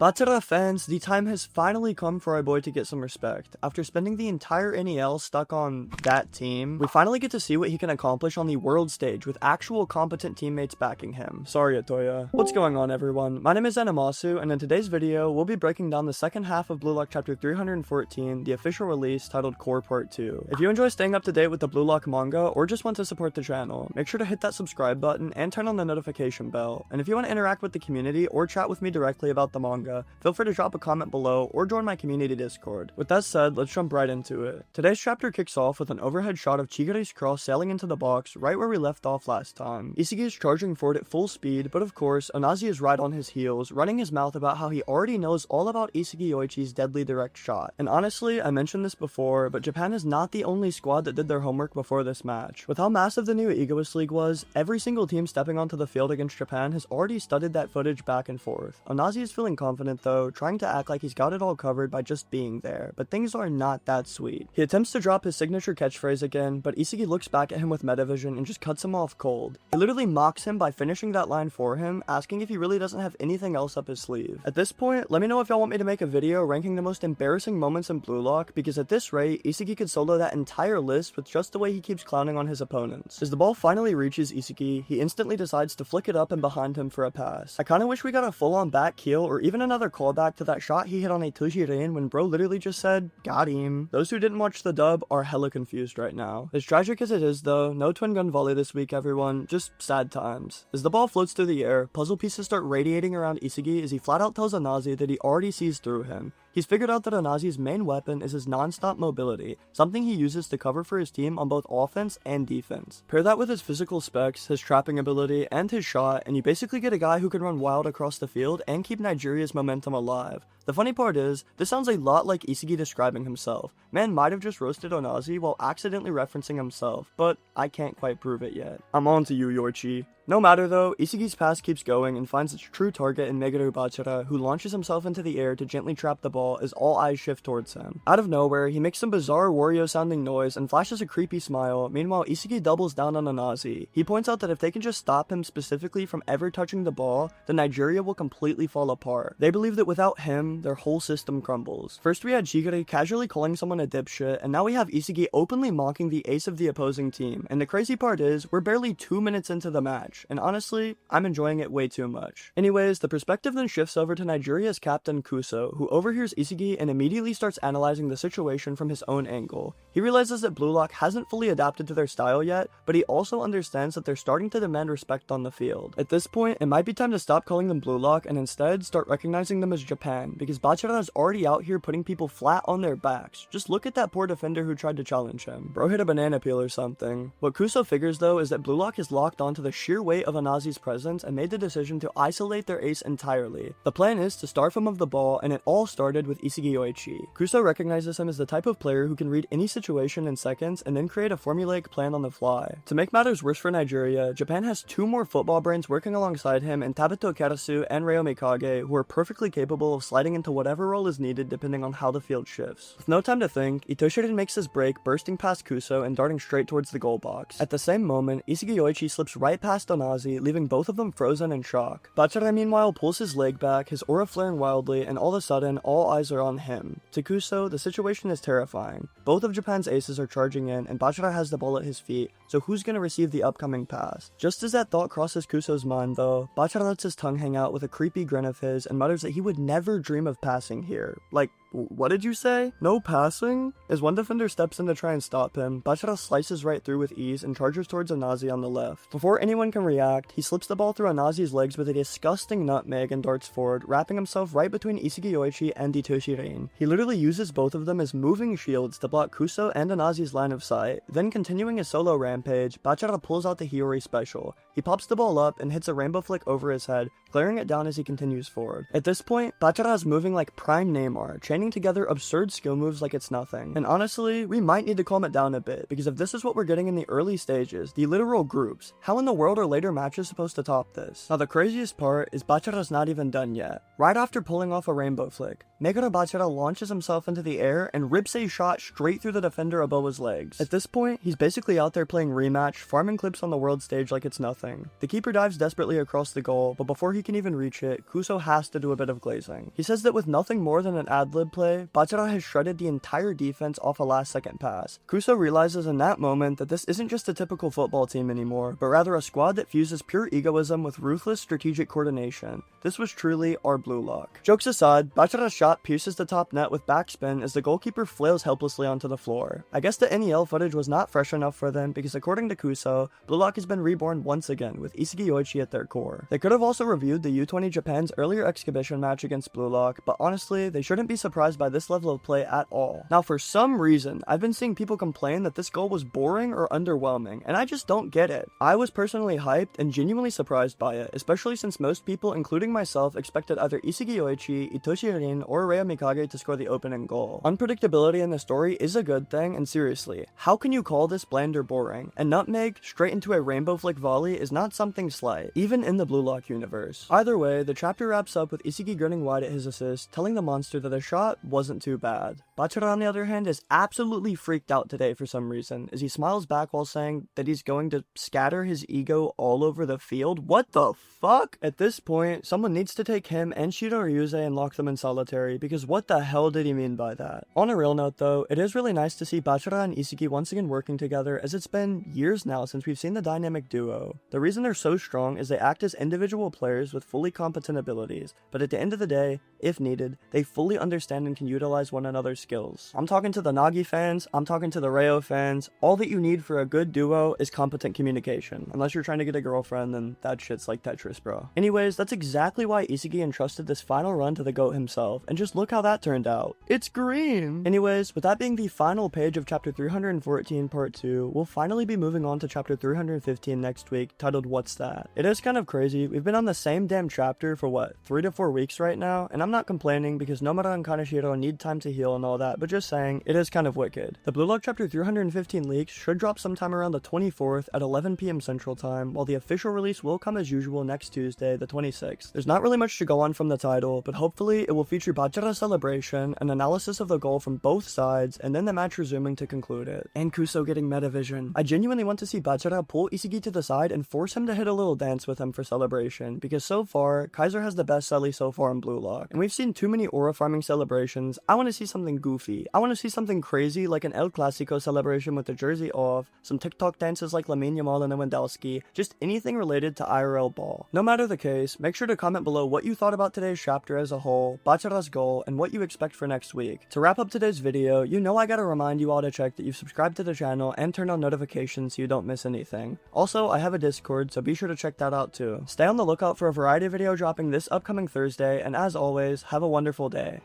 BACHIRA fans, the time has finally come for our boy to get some respect. After spending the entire NEL stuck on that team, we finally get to see what he can accomplish on the world stage with actual competent teammates backing him. Sorry, Atoya. What's going on, everyone? My name is Animasu, and in today's video, we'll be breaking down the second half of Blue Lock Chapter 314, the official release titled Core Part 2. If you enjoy staying up to date with the Blue Lock manga, or just want to support the channel, make sure to hit that subscribe button and turn on the notification bell. And if you want to interact with the community or chat with me directly about the manga, feel free to drop a comment below or join my community Discord. With that said, let's jump right into it. Today's chapter kicks off with an overhead shot of Chigure's cross sailing into the box right where we left off last time. Isagi is charging forward at full speed, but of course, Onazi is right on his heels, running his mouth about how he already knows all about Isagi Yoichi's deadly direct shot. And honestly, I mentioned this before, but Japan is not the only squad that did their homework before this match. With how massive the new Egoist League was, every single team stepping onto the field against Japan has already studied that footage back and forth. Onazi is feeling confident though, trying to act like he's got it all covered by just being there, but things are not that sweet. He attempts to drop his signature catchphrase again, but Isagi looks back at him with metavision and just cuts him off cold. He literally mocks him by finishing that line for him, asking if he really doesn't have anything else up his sleeve. At this point, let me know if y'all want me to make a video ranking the most embarrassing moments in Blue Lock, because at this rate, Isagi could solo that entire list with just the way he keeps clowning on his opponents. As the ball finally reaches Isagi, he instantly decides to flick it up and behind him for a pass. I kinda wish we got a full-on back heel or even another callback to that shot he hit on a Tujirin when bro literally just said, got him. Those who didn't watch the dub are hella confused right now. As tragic as it is though, no twin gun volley this week everyone, just sad times. As the ball floats through the air, puzzle pieces start radiating around Isagi as he flat out tells Onazi that he already sees through him. He's figured out that Onazi's main weapon is his non-stop mobility, something he uses to cover for his team on both offense and defense. Pair that with his physical specs, his trapping ability, and his shot, and you basically get a guy who can run wild across the field and keep Nigeria's momentum alive. The funny part is, this sounds a lot like Isagi describing himself. Man might have just roasted Onazi while accidentally referencing himself, but I can't quite prove it yet. I'm on to you, Yoichi. No matter though, Isagi's pass keeps going and finds its true target in Meguru BACHIRA, who launches himself into the air to gently trap the ball as all eyes shift towards him. Out of nowhere, he makes some bizarre Wario sounding noise and flashes a creepy smile. Meanwhile, Isagi doubles down on Onazi. He points out that if they can just stop him specifically from ever touching the ball, then Nigeria will completely fall apart. They believe that without him, their whole system crumbles. First we had Chigure casually calling someone a dipshit, and now we have Isagi openly mocking the ace of the opposing team. And the crazy part is, we're barely 2 minutes into the match, and honestly, I'm enjoying it way too much. Anyways, the perspective then shifts over to Nigeria's captain Kuso, who overhears Isagi and immediately starts analyzing the situation from his own angle. He realizes that Blue Lock hasn't fully adapted to their style yet, but he also understands that they're starting to demand respect on the field. At this point, it might be time to stop calling them Blue Lock and instead start recognizing them as Japan, because BACHIRA is already out here putting people flat on their backs. Just look at that poor defender who tried to challenge him. Bro hit a banana peel or something. What Kuso figures though is that Blue Lock is locked onto the sheer weight of Onazi's presence and made the decision to isolate their ace entirely. The plan is to starve him of the ball, and it all started with Isagi Yoichi. Kuso recognizes him as the type of player who can read any situation in seconds and then create a formulaic plan on the fly. To make matters worse for Nigeria, Japan has two more football brains working alongside him in Tabito Karasu and Reo Mikage, who are perfectly capable of sliding into whatever role is needed depending on how the field shifts. With no time to think, Itoshirin makes his break, bursting past Kuso and darting straight towards the goal box. At the same moment, Isagi Yoichi slips right past Onazi, leaving both of them frozen in shock. BACHIRA meanwhile pulls his leg back, his aura flaring wildly, and all of a sudden, all eyes are on him. To Kuso, the situation is terrifying. Both of Japan's aces are charging in, and BACHIRA has the ball at his feet, so who's gonna receive the upcoming pass? Just as that thought crosses Kuso's mind though, BACHIRA lets his tongue hang out with a creepy grin of his and mutters that he would never dream of passing here. Like, what did you say? No passing? As one defender steps in to try and stop him, BACHIRA slices right through with ease and charges towards Onazi on the left. Before anyone can react, he slips the ball through Onazi's legs with a disgusting nutmeg and darts forward, wrapping himself right between Isagi Yoichi and Itoshirin. He literally uses both of them as moving shields to block Kuso and Onazi's line of sight. Then continuing his solo rampage, BACHIRA pulls out the Hiyori special. He pops the ball up and hits a rainbow flick over his head, glaring it down as he continues forward. At this point, BACHIRA is moving like prime Neymar, chaining together absurd skill moves like it's nothing. And honestly, we might need to calm it down a bit, because if this is what we're getting in the early stages, the literal groups, how in the world are later matches supposed to top this? Now the craziest part is BACHIRA's not even done yet. Right after pulling off a rainbow flick, Meguru BACHIRA launches himself into the air and rips a shot straight through the defender above his legs. At this point, he's basically out there playing rematch, farming clips on the world stage like it's nothing. The keeper dives desperately across the goal, but before he he can even reach it, Kuso has to do a bit of glazing. He says that with nothing more than an ad-lib play, BACHIRA has shredded the entire defense off a last-second pass. Kuso realizes in that moment that this isn't just a typical football team anymore, but rather a squad that fuses pure egoism with ruthless strategic coordination. This was truly our blue lock. Jokes aside, BACHIRA's shot pierces the top net with backspin as the goalkeeper flails helplessly onto the floor. I guess the NEL footage was not fresh enough for them because according to Kuso, blue lock has been reborn once again with Isagi Yoichi at their core. They could have also reviewed the U20 Japan's earlier exhibition match against blue lock, but honestly, they shouldn't be surprised by this level of play at all. Now for some reason, I've been seeing people complain that this goal was boring or underwhelming, and I just don't get it. I was personally hyped and genuinely surprised by it, especially since most people, including myself, expected either Isagi Yoichi, Itoshi Rin, or Reo Mikage to score the opening goal. Unpredictability in the story is a good thing, and seriously, how can you call this bland or boring? And Nutmeg straight into a rainbow flick volley is not something slight, even in the Blue Lock universe. Either way, the chapter wraps up with Isagi grinning wide at his assist, telling the monster that a shot wasn't too bad. BACHIRA on the other hand is absolutely freaked out today for some reason, as he smiles back while saying that he's going to scatter his ego all over the field. What the fuck? At this point, someone needs to take him and Shiro Ryuze and lock them in solitary, because what the hell did he mean by that? On a real note though, it is really nice to see BACHIRA and Isagi once again working together, as it's been years now since we've seen the dynamic duo. The reason they're so strong is they act as individual players with fully competent abilities, but at the end of the day, if needed, they fully understand and can utilize one another's skills. I'm talking to the Nagi fans, I'm talking to the Reo fans, all that you need for a good duo is competent communication. Unless you're trying to get a girlfriend, then that shit's like Tetris, bro. Anyways, that's exactly why Isagi entrusted this final run to the GOAT himself, and just look how that turned out. It's green! Anyways, with that being the final page of chapter 314 part 2, we'll finally be moving on to chapter 315 next week, titled What's That? It is kind of crazy, we've been on the same damn chapter for what, 3 to 4 weeks right now, and I'm not complaining because Nomura and Kaneshiro need time to heal and all that, but just saying, it is kind of wicked. The Blue Lock chapter 315 leaks should drop sometime around the 24th at 11 PM Central Time, while the official release will come as usual next Tuesday, the 26th. There's not really much to go on from the title, but hopefully it will feature BACHIRA's celebration, an analysis of the goal from both sides, and then the match resuming to conclude it. And Kuso getting metavision. I genuinely want to see BACHIRA pull Isagi to the side and force him to hit a little dance with him for celebration, because so far, Kaiser has the best celly so far in Blue Lock, and we've seen too many aura farming celebrations. I want to see something goofy. I want to see something crazy like an El Clasico celebration with the jersey off, some TikTok dances like Lamine Yamal and Lewandowski, just anything related to IRL ball. No matter the case, make sure to comment below what you thought about today's chapter as a whole, BACHIRA's goal, and what you expect for next week. To wrap up today's video, you know I gotta remind you all to check that you've subscribed to the channel and turned on notifications so you don't miss anything. Also, I have a Discord, so be sure to check that out too. Stay on the lookout for a variety video dropping this upcoming Thursday, and as always, have a wonderful day.